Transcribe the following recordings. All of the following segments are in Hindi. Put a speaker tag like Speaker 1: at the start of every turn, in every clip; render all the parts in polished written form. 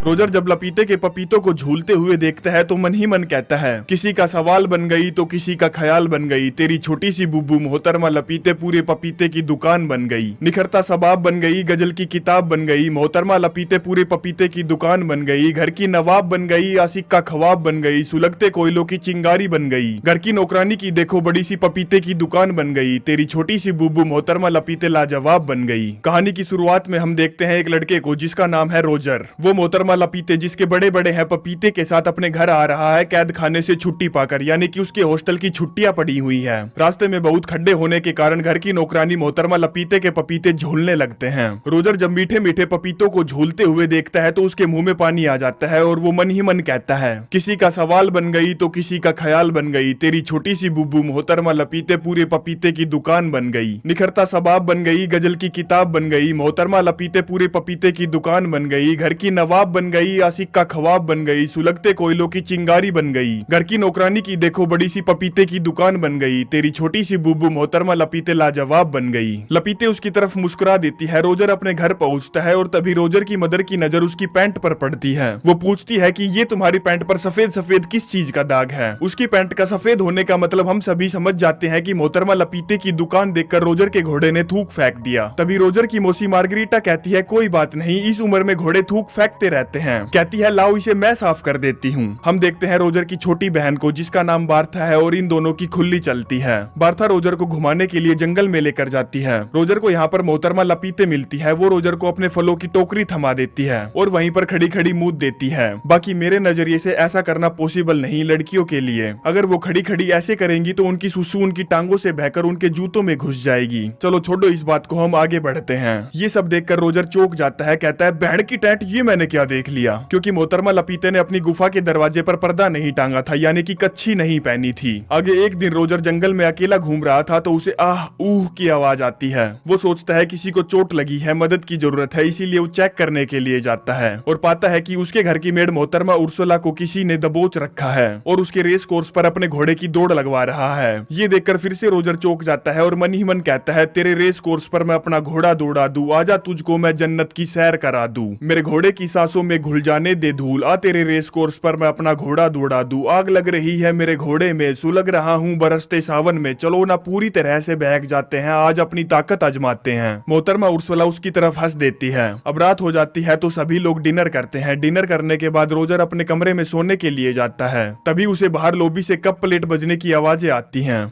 Speaker 1: रोजर जब लपीते के पपीतों को झूलते हुए देखता है तो मन ही मन कहता है, किसी का सवाल बन गई तो किसी का ख्याल बन गई, तेरी छोटी सी बुब्बू मोहतरमा लपीते पूरे पपीते की दुकान बन गई, निखरता सबाब बन गई, गजल की किताब बन गई, मोहतरमा लपीते पूरे पपीते की दुकान बन गई, घर की नवाब बन गई, आशिक का ख्वाब बन गई, सुलगते कोयलों की चिंगारी बन गई, घर की नौकरानी की देखो बड़ी सी पपीते की दुकान बन गई, तेरी छोटी सी बुब्बू मोहतरमा लपीते लाजवाब बन गई। कहानी की शुरुआत में हम देखते हैं एक लड़के को जिसका नाम है रोजर। वो मोहतरमा लपीते जिसके बड़े बड़े हैं पपीते के साथ अपने घर आ रहा है कैद खाने से छुट्टी पाकर, यानी कि उसके हॉस्टल की छुट्टियां पड़ी हुई हैं। रास्ते में बहुत खड्डे होने के कारण घर की नौकरानी मोहतरमा लपीते के पपीते झूलने लगते हैं। रोजर जब मीठे मीठे पपीतों को झूलते हुए देखता है तो उसके मुंह में पानी आ जाता है और वो मन ही मन कहता है, किसी का सवाल बन गई तो किसी का ख्याल बन गई, तेरी छोटी सी बुब्बू मोहतरमा लपीते पूरे पपीते की दुकान बन गई, निखरता सबाब बन गई, गजल की किताब बन गई, मोहतरमा लपीते पूरे पपीते की दुकान बन गई, घर की नवाब बन गई, आशिक का ख्वाब बन गई, सुलगते कोयलों की चिंगारी बन गई, घर की नौकरानी की देखो बड़ी सी पपीते की दुकान बन गई, तेरी छोटी सी बुब्बू मोहतरमा लपीते लाजवाब बन गई। लपीते उसकी तरफ मुस्कुरा देती है। रोजर अपने घर पहुंचता है और तभी रोजर की मदर की नजर उसकी पैंट पर पड़ती है। वो पूछती है कि ये तुम्हारी पैंट पर सफेद सफेद किस चीज का दाग है। उसकी पैंट का सफेद होने का मतलब हम सभी समझ जाते हैं कि मोहतरमा लपीते की दुकान देखकर रोजर के घोड़े ने थूक फेंक दिया। तभी रोजर की मौसी मार्गरीटा कहती है, कोई बात नहीं, इस उम्र में घोड़े थूक फेंकते रहते हैं। कहती है, लाओ इसे मैं साफ कर देती हूँ। हम देखते हैं रोजर की छोटी बहन को जिसका नाम बार्था है और इन दोनों की खुली चलती है। बार्था रोजर को घुमाने के लिए जंगल में लेकर जाती है। रोजर को यहाँ पर मोहतरमा लपीते मिलती है। वो रोजर को अपने फलों की टोकरी थमा देती है और वहीं पर खड़ी खड़ी मूद देती है। बाकी मेरे नजरिए से ऐसा करना पॉसिबल नहीं लड़कियों के लिए। अगर वो खड़ी खड़ी ऐसे करेंगी तो उनकी सुसु उनकी टांगों से बहकर उनके जूतों में घुस जाएगी। चलो छोड़ो इस बात को, हम आगे बढ़ते हैं। ये सब देखकर रोजर चौंक जाता है। कहता है, बहन की टैट, ये मैंने क्या देख लिया। क्योंकि मोहतरमा लपीते ने अपनी गुफा के दरवाजे पर पर्दा नहीं टांगा था, यानी कि कच्छी नहीं पहनी थी। आगे एक दिन रोजर जंगल में अकेला घूम रहा था तो उसे आह ऊह की आवाज आती है। वो सोचता है किसी को चोट लगी है, मदद की जरूरत है, इसीलिए वो चेक करने के लिए जाता है और पाता है कि उसके घर की मेड मोहतरमा उर्सुला को किसी ने दबोच रखा है और उसके रेस कोर्स पर अपने घोड़े की दौड़ लगवा रहा है। ये देखकर फिर से रोजर चौंक जाता है और मन ही मन कहता है, तेरे रेस कोर्स पर मैं अपना घोड़ा दौड़ा दूं, आजा तुझको मैं जन्नत की सैर करा दूं, मेरे घोड़े की सांसों में घुल जाने दे धूल, आ तेरे रेस कोर्स पर मैं अपना घोड़ा दौड़ा दूं, आग लग रही है मेरे घोड़े में, सुलग रहा हूँ बरसते सावन में, चलो ना पूरी तरह से बहक जाते हैं, आज अपनी ताकत आजमाते हैं। मोहतरमा उर्सुला उसकी तरफ हंस देती है। अब रात हो जाती है तो सभी लोग डिनर करते हैं। डिनर करने के बाद रोजर अपने कमरे में सोने के लिए जाता है। तभी उसे बाहर लॉबी से कप प्लेट बजने की आवाजें आती हैं।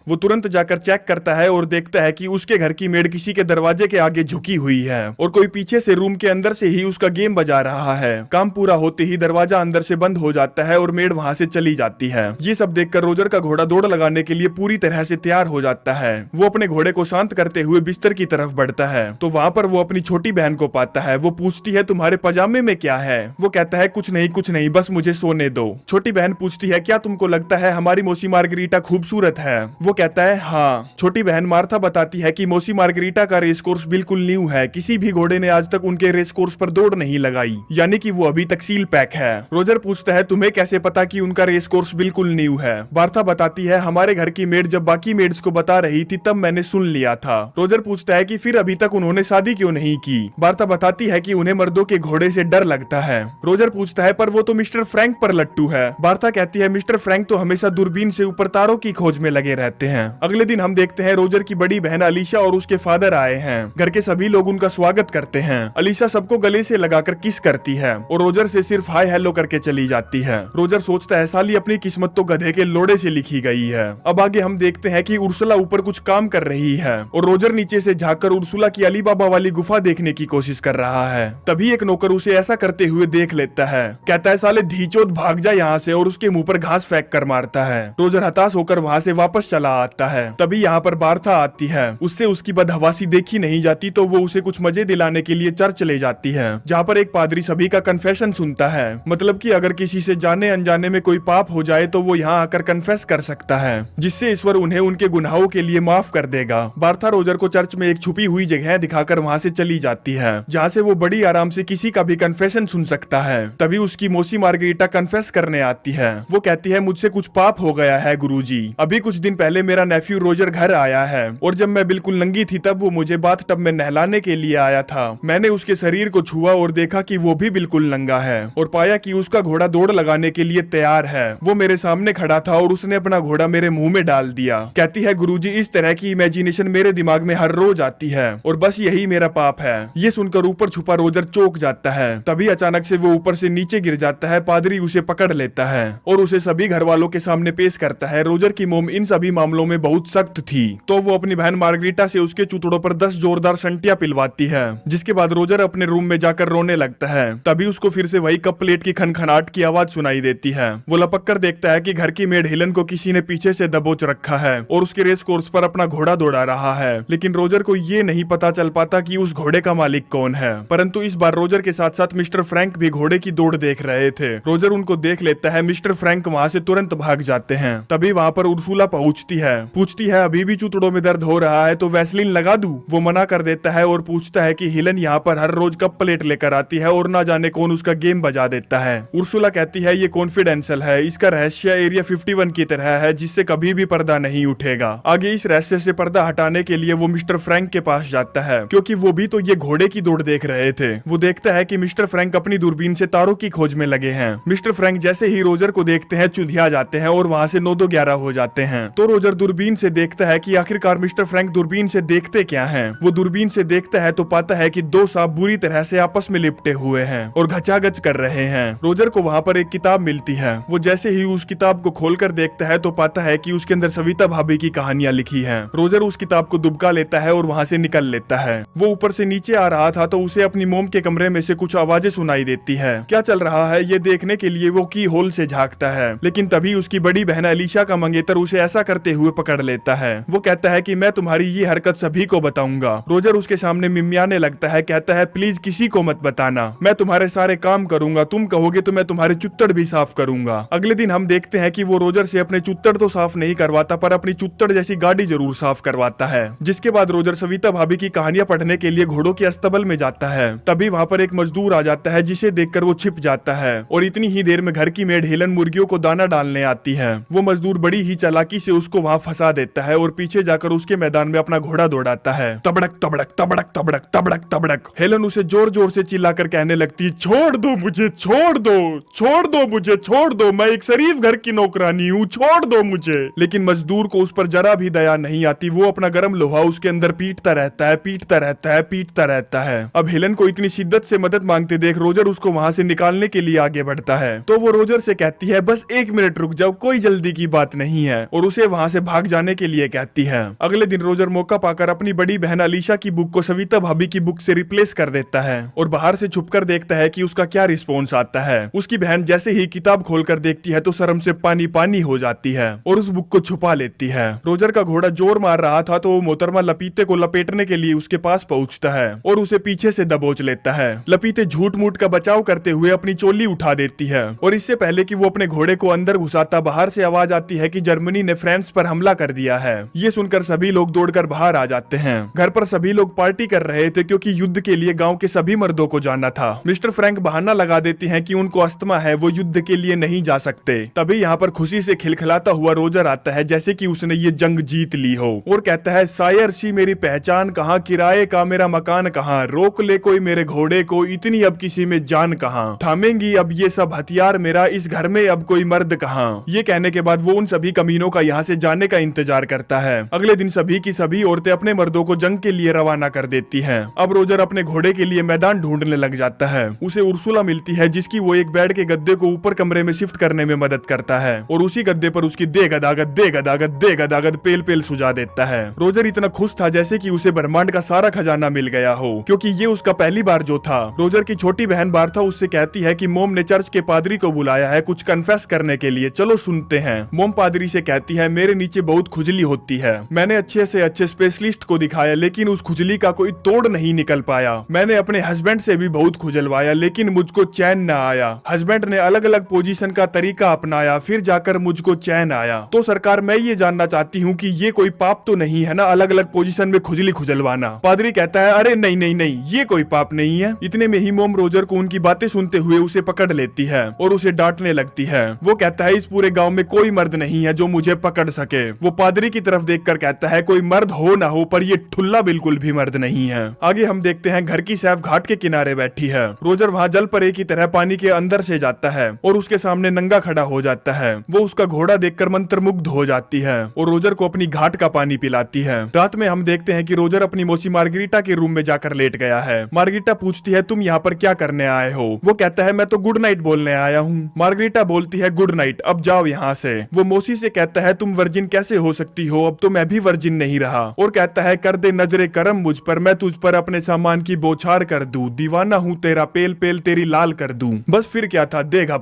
Speaker 1: वो तुरंत जाकर चेक करता है और देखता है कि उसके घर की मेड किसी के दरवाजे के आगे झुकी हुई है और कोई पीछे से रूम के अंदर से ही उसका गेम बजा रहा है। काम पूरा होते ही दरवाजा अंदर से बंद हो जाता है और मेड वहां से चली जाती है। ये सब देखकर रोजर का घोड़ा दौड़ लगाने के लिए पूरी तरह से तैयार हो जाता है। वो अपने घोड़े को शांत करते हुए बिस्तर की तरफ बढ़ता है तो वहां पर वो अपनी छोटी बहन को पाता है। वो पूछती है, तुम्हारे पजामे में क्या है? वो कहता है, कुछ नहीं, बस मुझे सोने दो। छोटी बहन पूछती है, क्या तुमको लगता है हमारी मौसी मार्गरीटा खूबसूरत है? वो कहता है, हाँ। छोटी बहन मार्था बताती है कि मौसी मार्गरीटा का रेस कोर्स बिल्कुल न्यू है, किसी भी घोड़े ने आज तक उनके रेस कोर्स पर दौड़ नहीं लगाई, यानी कि वो अभी तक सील पैक है। रोजर पूछता है, तुम्हें कैसे पता कि उनका रेस कोर्स बिल्कुल न्यू है? मार्था बताती है, हमारे घर की मेड जब बाकी मेड्स को बता रही थी तब मैंने सुन लिया था। रोजर पूछता है कि फिर अभी तक उन्होंने शादी क्यों नहीं की? मार्था बताती है कि उन्हें मर्दों के घोड़े से डर लगता है। रोजर पूछता है, पर वो तो मिस्टर फ्रैंक पर लट्टू है। मार्था कहती है, मिस्टर फ्रैंक तो हमेशा दूरबीन से ऊपर तारों की खोज में लगे रहते हैं। अगले दिन हम देखते हैं रोजर की बड़ी बहन अलीशा और उसके फादर आए हैं। घर के सभी लोग उनका स्वागत करते हैं। अलीशा सबको गले से लगाकर किस करती है और रोजर से सिर्फ हाय हेलो करके चली जाती है। रोजर सोचता है, साली अपनी किस्मत तो गधे के लोड़े से लिखी गई है। अब आगे हम देखते हैं कि उर्सुला ऊपर कुछ काम कर रही है और रोजर नीचे से झांककर उर्सुला की अली बाबा वाली गुफा देखने की कोशिश कर रहा है। तभी एक नौकर उसे ऐसा करते हुए देख लेता है। कहता है, साले धीचोद भाग जा यहाँ से, और उसके मुंह पर घास फेंक कर मारता है। रोजर हताश होकर वहाँ से वापस चला आता है। तभी यहाँ पर बार्था आती है। उससे उसकी बदहवासी देखी नहीं जाती तो वो उसे कुछ मजे दिलाने के लिए चर्च ले जाती है, जहाँ पर एक पादरी सभी का कन्फेशन सुनता है। मतलब कि अगर किसी से जाने अनजाने में कोई पाप हो जाए तो वो यहाँ आकर कन्फेस कर सकता है, जिससे ईश्वर उन्हें उनके गुनाहों के लिए माफ कर देगा। बार्था रोजर को चर्च में एक छुपी हुई जगह दिखाकर वहाँ से चली जाती है, जहाँ से वो बड़ी आराम से किसी का भी कन्फेशन सुन सकता है। तभी उसकी मौसी मार्गरीटा कन्फेस करने आती है। वो कहती है, मुझसे कुछ पाप हो गया है गुरुजी। अभी कुछ दिन पहले पहले मेरा नेफ्यू रोजर घर आया है और जब मैं बिल्कुल नंगी थी तब वो मुझे बाथटब में नहलाने के लिए आया था। मैंने उसके शरीर को छुआ और देखा कि वो भी बिल्कुल नंगा है और पाया कि उसका घोड़ा दौड़ लगाने के लिए तैयार है। वो मेरे सामने खड़ा था और उसने अपना घोड़ा मेरे मुंह में डाल दिया। कहती है गुरुजी इस तरह की इमेजिनेशन मेरे दिमाग में हर रोज आती है और बस यही मेरा पाप है। ये सुनकर ऊपर छुपा रोजर चौंक जाता है। तभी अचानक से वो ऊपर से नीचे गिर जाता है। पादरी उसे पकड़ लेता है और उसे सभी घर वालों के सामने पेश करता है। रोजर की मोम इन सभी मामलों में बहुत सख्त थी तो वो अपनी बहन मार्गरीटा से उसके चूतड़ों पर 10 जोरदार संटियां पिलवाती है, जिसके बाद रोजर अपने रूम में जाकर रोने लगता है। तभी उसको फिर से वही कप प्लेट की खनखनाट की आवाज सुनाई देती है। वो लपक कर देखता है कि घर की मेड हिलन को किसी ने पीछे से दबोच रखा है और उसके रेस कोर्स पर अपना घोड़ा दौड़ा रहा है। लेकिन रोजर को ये नहीं पता चल पाता कि उस घोड़े का मालिक कौन है। परंतु इस बार रोजर के साथ साथ मिस्टर फ्रैंक भी घोड़े की दौड़ देख रहे थे। रोजर उनको देख लेता है। मिस्टर फ्रैंक वहाँ से तुरंत भाग जाते हैं। तभी वहाँ पर उर्सुला पहुँचती है। पूछती है अभी भी चूतड़ों में दर्द हो रहा है तो वैसलीन लगा दूं? वो मना कर देता है और पूछता है कि हिलन यहाँ पर हर रोज कप प्लेट लेकर आती है और ना जाने कौन उसका गेम बजा देता है। उर्सुला कहती है ये कॉन्फिडेंशियल है, इसका रहस्य एरिया 51 की तरह है जिससे कभी भी पर्दा नहीं उठेगा। आगे इस रहस्य से पर्दा हटाने के लिए वो मिस्टर फ्रैंक के पास जाता है क्योंकि वो भी तो ये घोड़े की दौड़ देख रहे थे। वो देखता है कि मिस्टर फ्रैंक अपनी दूरबीन से तारों की खोज में लगे हैं। मिस्टर फ्रैंक जैसे ही रोजर को देखते हैं चुंधिया जाते हैं और वहाँ से 9-2-11 हो जाते हैं। तो रोजर दूरबीन से देखता है कि आखिरकार मिस्टर फ्रैंक दूरबीन से देखते क्या हैं। वो दूरबीन से देखता है तो पाता है कि 2 सांप बुरी तरह से आपस में लिपटे हुए हैं और घचाघच कर रहे हैं। रोजर को वहाँ पर एक किताब मिलती है। वो जैसे ही उस किताब को खोलकर देखता है तो पाता है कि उसके अंदर सविता भाभी की कहानियां लिखी हैं। रोजर उस किताब को दुबका लेता है और वहाँ से निकल लेता है। वो ऊपर से नीचे आ रहा था तो उसे अपनी मोम के कमरे में से कुछ आवाजें सुनाई देती है। क्या चल रहा है ये देखने के लिए वो की होल से झांकता है। लेकिन तभी उसकी बड़ी बहन अलीशा का मंगेतर उसे ऐसा करते हुए पकड़ लेता है। वो कहता है कि मैं तुम्हारी ये हरकत सभी को बताऊंगा। रोजर उसके सामने मिमियाने लगता है। कहता है प्लीज किसी को मत बताना, मैं तुम्हारे सारे काम करूंगा, तुम कहोगे तो मैं तुम्हारे चुत्तड़ भी साफ करूंगा। अगले दिन हम देखते हैं कि वो रोजर से अपने चुत्तड़ तो साफ नहीं करवाता पर अपनी चुत्तड़ जैसी गाड़ी जरूर साफ करवाता है। जिसके बाद रोजर सविता भाभी की कहानियां पढ़ने के लिए घोड़ों के अस्तबल में जाता है। तभी वहाँ पर एक मजदूर आ जाता है जिसे देखकर वो छिप जाता है और इतनी ही देर में घर की मेड हिलन मुर्गियों को दाना डालने आती है। वो मजदूर बड़ी ही चालाकी से उसको वहाँ फंसा देता है और पीछे जाकर उसके मैदान में अपना घोड़ा दौड़ाता है। तबड़क तबड़क तबड़क तबड़क तबड़क तबड़क। हेलन उसे जोर जोर से चिल्लाकर कहने लगती है छोड़ दो मुझे, छोड़ दो, छोड़ दो मुझे, छोड़ दो, मैं एक शरीफ घर की नौकरानी हूँ, छोड़ दो मुझे। लेकिन मजदूर को उस पर जरा भी दया नहीं आती। वो अपना गर्म लोहा उसके अंदर पीटता रहता है, पीटता रहता है, पीटता रहता है। अब हेलन को इतनी शिद्दत से मदद मांगते देख रोजर उसको वहाँ से निकालने के लिए आगे बढ़ता है। तो वो रोजर से कहती है बस 1 मिनट रुक जाओ, कोई जल्दी की बात नहीं है, और उसे वहाँ से भाग जाने के लिए कहती है। अगले दिन रोजर मौका पाकर अपनी बड़ी बहन अलीशा की बुक को सविता भाभी की बुक से रिप्लेस कर देता है और बाहर से छुपकर देखता है कि उसका क्या रिस्पॉन्स आता है। उसकी बहन जैसे ही किताब खोलकर देखती है तो शर्म से पानी पानी हो जाती है और उस बुक को छुपा लेती है। रोजर का घोड़ा जोर मार रहा था तो वो मोहतरमा लपीते को लपेटने के लिए उसके पास पहुंचता है और उसे पीछे से दबोच लेता है। लपीते झूठ मूठ का बचाव करते हुए अपनी चोली उठा देती है और इससे पहले कि वो अपने घोड़े को अंदर घुसाता बाहर से आवाज आती है कि जर्मनी ने फ्रांस पर हमला कर दिया है। ये सुनकर सभी लोग दौड़कर बाहर आ जाते हैं। घर पर सभी लोग पार्टी कर रहे थे क्योंकि युद्ध के लिए गांव के सभी मर्दों को जाना था। मिस्टर फ्रैंक बहाना लगा देती हैं कि उनको अस्थमा है, वो युद्ध के लिए नहीं जा सकते। तभी यहाँ पर खुशी से खिलखिलाता हुआ रोजर आता है जैसे कि उसने ये जंग जीत ली हो और कहता है सायर सी मेरी पहचान कहाँ, किराए का मेरा मकान कहाँ, रोक ले कोई मेरे घोड़े को, इतनी अब किसी में जान कहाँ, थामेंगी अब ये सब हथियार मेरा, इस घर में अब कोई मर्द कहाँ। ये कहने के बाद वो उन सभी कमीनों का यहाँ से जाने का इंतजार करता है। अगले दिन सभी की सभी औरतें अपने मर्दों को जंग के लिए रवाना कर देती हैं। अब रोजर अपने घोड़े के लिए मैदान ढूंढने लग जाता है। उसे उर्सुला मिलती है जिसकी वो एक बेड के गद्दे को ऊपर कमरे में शिफ्ट करने में मदद करता है और उसी गद्दे पर उसकी दे गदागद दे गदागद दे गदागद पेल पेल सुझा देता है। रोजर इतना खुश था जैसे कि उसे ब्रह्मांड का सारा खजाना मिल गया हो क्योंकि ये उसका पहली बार जो था। रोजर की छोटी बहन बार्था उससे कहती है कि मोम ने चर्च के पादरी को बुलाया है कुछ कन्फेस करने के लिए, चलो सुनते हैं। मोम पादरी से कहती है मेरे नीचे बहुत खुजली होती है, मैंने अच्छे से अच्छे स्पेशलिस्ट को दिखाया लेकिन उस खुजली का कोई तोड़ नहीं निकल पाया। मैंने अपने हस्बैंड से भी बहुत खुजलवाया लेकिन मुझको चैन न आया। हस्बैंड ने अलग अलग पोजीशन का तरीका अपनाया फिर जाकर मुझको चैन आया। तो सरकार मैं ये जानना चाहती हूँ कि ये कोई पाप तो नहीं है ना, अलग अलग पोजीशन में खुजली खुजलवाना। पादरी कहता है अरे नहीं नहीं नहीं, ये कोई पाप नहीं है। इतने में ही मोम रोजर को उनकी बातें सुनते हुए उसे पकड़ लेती है और उसे डांटने लगती है। वो कहता है इस पूरे गाँव में कोई मर्द नहीं है जो मुझे पकड़ सके। सके। वो पादरी की तरफ देखकर कहता है कोई मर्द हो ना हो पर ये ठुल्ला बिल्कुल भी मर्द नहीं है। आगे हम देखते हैं घर की सैफ घाट के किनारे बैठी है। रोजर वहाँ जल परे की तरह पानी के अंदर से जाता है और उसके सामने नंगा खड़ा हो जाता है। वो उसका घोड़ा देखकर मंत्रमुग्ध हो जाती है और रोजर को अपनी घाट का पानी पिलाती है। रात में हम देखते हैं कि रोजर अपनी मौसी मार्गरीटा के रूम में जाकर लेट गया है। मार्गरीटा पूछती है तुम यहाँ पर क्या करने आए हो? वो कहता है मैं तो गुड नाइट बोलने आया हूँ। मार्गरीटा बोलती है गुड नाइट, अब जाओ यहाँ से। वो मौसी से कहता है तुम वर्जिन कैसे हो सकती हो, अब तो मैं भी वर्जिन नहीं रहा। और कहता है कर दे नजरे करम मुझ पर, मैं तुझ पर अपने सामान की बौछार कर दूं, दीवाना हूँ तेरा, पेल पेल तेरी लाल कर दूं। बस फिर क्या था, देगा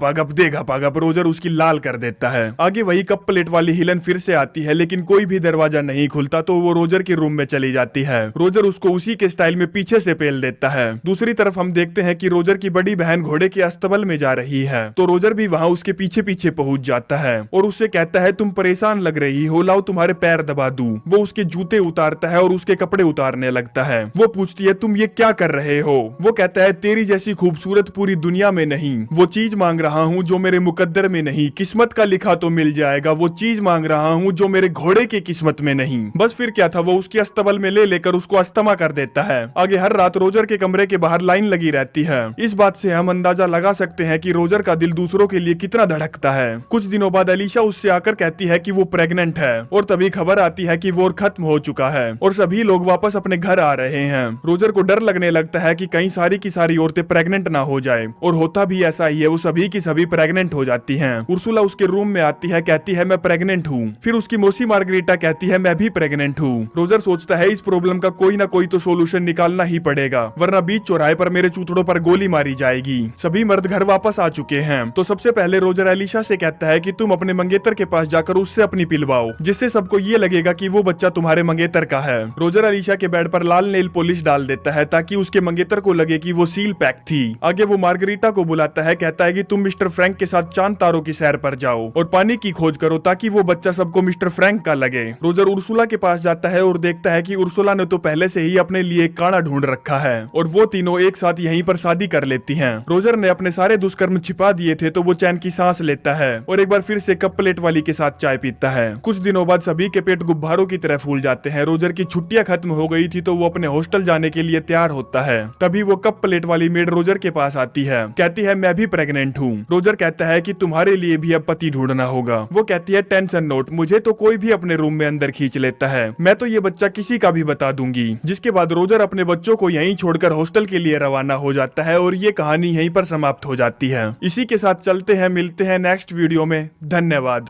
Speaker 1: पागप रोजर उसकी लाल कर देता है। आगे वही कप प्लेट वाली हिलन फिर से आती है लेकिन कोई भी दरवाजा नहीं खुलता तो वो रोजर के रूम में चली जाती है। रोजर उसको उसी के स्टाइल में पीछे से पेल देता है। दूसरी तरफ हम देखते हैं कि रोजर की बड़ी बहन घोड़े के अस्तबल में जा रही है तो रोजर भी वहाँ उसके पीछे पीछे पहुंच जाता है और उससे कहता है तुम परेशान लग रही हो, लाओ तुम्हारे पैर दबा दूं। वो उसके जूते उतारता है और उसके कपड़े उतारने लगता है। वो पूछती है तुम ये क्या कर रहे हो? वो कहता है तेरी जैसी खूबसूरत पूरी दुनिया में नहीं, वो चीज मांग रहा हूँ जो मेरे मुकद्दर में नहीं, किस्मत का लिखा तो मिल जाएगा, वो चीज मांग रहा हूँ जो मेरे घोड़े की किस्मत में नहीं। बस फिर क्या था, वो उसकी अस्तबल में ले लेकर उसको अस्तमा कर देता है। आगे हर रात रोजर के कमरे के बाहर लाइन लगी रहती है। इस बात से हम अंदाजा लगा सकते हैं कि रोजर का दिल दूसरों के लिए कितना धड़कता है। कुछ दिनों बाद अलीशा उससे आकर कहती है कि वो प्रेग्नेंट है और तभी खबर आती है कि वॉर खत्म हो चुका है और सभी लोग वापस अपने घर आ रहे हैं। रोजर को डर लगने लगता है कि कहीं सारी की सारी औरतें प्रेग्नेंट ना हो जाए और होता भी ऐसा ही है, वो सभी की सभी प्रेग्नेंट हो जाती हैं। उर्सुला उसके रूम में आती है, कहती है मैं प्रेग्नेंट हूँ। फिर उसकी मौसी मार्गरीटा कहती है मैं भी प्रेग्नेंट हूँ। रोजर सोचता है इस प्रॉब्लम का कोई ना कोई तो सोल्यूशन निकालना ही पड़ेगा वरना बीच चौराहे पर मेरे चूथड़ों पर गोली मारी जाएगी। सभी मर्द घर वापस आ चुके हैं तो सबसे पहले रोजर एलिशा से कहता है कि तुम अपने मंगेतर के पास जाकर उससे अपनी पिलवाओ जिससे सबको ये लगेगा कि वो बच्चा तुम्हारे मंगेतर का है। रोजर एलिशा के बेड पर लाल नेल पॉलिश डाल देता है ताकि उसके मंगेतर को लगे कि वो सील पैक थी। आगे वो मार्गरीटा को बुलाता है, कहता है कि तुम मिस्टर फ्रैंक के साथ चांद तारों की सैर पर जाओ और पानी की खोज करो ताकि वो बच्चा सबको मिस्टर फ्रैंक का लगे। रोजर उर्सुला के पास जाता है और देखता है कि उर्सुला ने तो पहले से ही अपने लिए एक काना ढूंढ रखा है और वो तीनों एक साथ यहीं पर शादी कर लेती हैं। रोजर ने अपने सारे दुष्कर्म छिपा दिए थे तो वो चैन की सांस लेता है और एक बार फिर से कप प्लेट वाली के साथ चाय पीता है। कुछ दिनों बाद सभी के पेट गुब्बारों की तरह फूल जाते हैं। रोजर की छुट्टियां खत्म हो गई थी तो वो अपने हॉस्टल जाने के लिए तैयार होता है। तभी वो कप प्लेट वाली मेड रोजर के पास आती है, कहती है मैं भी प्रेग्नेंट हूँ। रोजर कहता है कि तुम्हारे लिए भी अब पति ढूंढना होगा। वो कहती है टेंशन नोट, मुझे तो कोई भी अपने रूम में अंदर खींच लेता है, मैं तो ये बच्चा किसी का भी बता दूंगी। जिसके बाद रोजर अपने बच्चों को यहीं छोड़कर हॉस्टल के लिए रवाना हो जाता है और ये कहानी यहीं पर समाप्त हो जाती है। इसी के साथ चलते हैं, मिलते हैं नेक्स्ट वीडियो में। धन्यवाद।